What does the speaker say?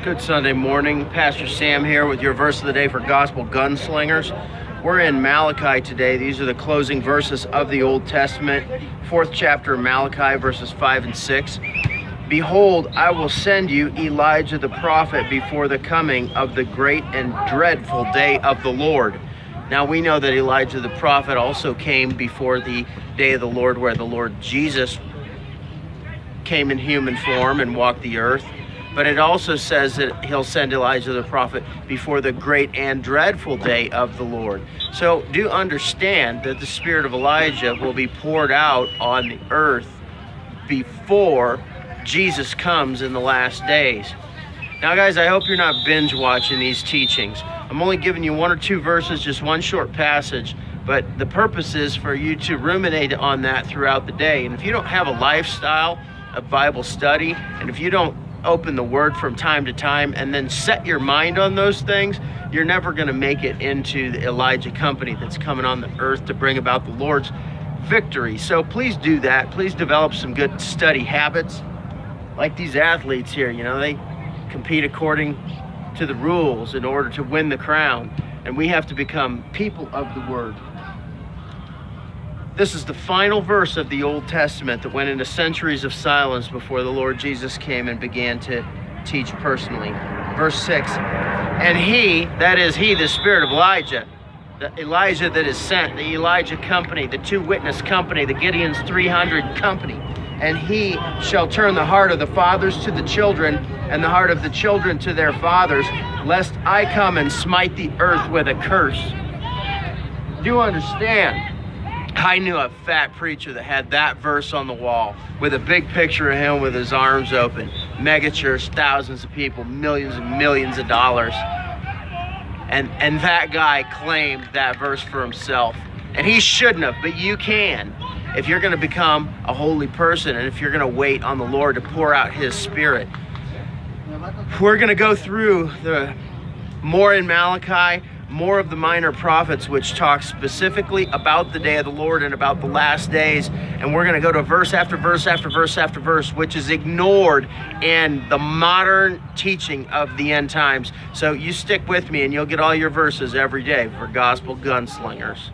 Good Sunday morning. Pastor Sam here with your verse of the day for Gospel Gunslingers. We're in Malachi today. These are the closing verses of the Old Testament. 4th chapter of Malachi, verses 5 and 6. Behold, I will send you Elijah the prophet before the coming of the great and dreadful day of the Lord. Now we know that Elijah the prophet also came before the day of the Lord, where the Lord Jesus came in human form and walked the earth. But it also says that he'll send Elijah the prophet before the great and dreadful day of the Lord. So do understand that the spirit of Elijah will be poured out on the earth before Jesus comes in the last days. Now guys, I hope you're not binge watching these teachings. I'm only giving you one or two verses, just one short passage, but the purpose is for you to ruminate on that throughout the day. And if you don't have a lifestyle of Bible study, and if you don't open the Word from time to time and then set your mind on those things, you're never going to make it into the Elijah company that's coming on the earth to bring about the Lord's victory. So please do that. Please develop some good study habits. Like these athletes here, they compete according to the rules in order to win the crown. And we have to become people of the Word. This is the final verse of the Old Testament that went into centuries of silence before the Lord Jesus came and began to teach personally. Verse 6, and he, that is he, the spirit of Elijah, the Elijah that is sent, the Elijah company, the two witness company, the Gideon's 300 company, and he shall turn the heart of the fathers to the children, and the heart of the children to their fathers, lest I come and smite the earth with a curse. Do you understand? I knew a fat preacher that had that verse on the wall with a big picture of him with his arms open. Mega church, thousands of people, millions and millions of dollars. And that guy claimed that verse for himself. And he shouldn't have, but you can. If you're going to become a holy person, and if you're going to wait on the Lord to pour out His Spirit. We're going to go through more in Malachi, more of the minor prophets, which talk specifically about the day of the Lord and about the last days. And we're going to go to verse after verse after verse after verse, which is ignored in the modern teaching of the end times. So you stick with me and you'll get all your verses every day for Gospel Gunslingers.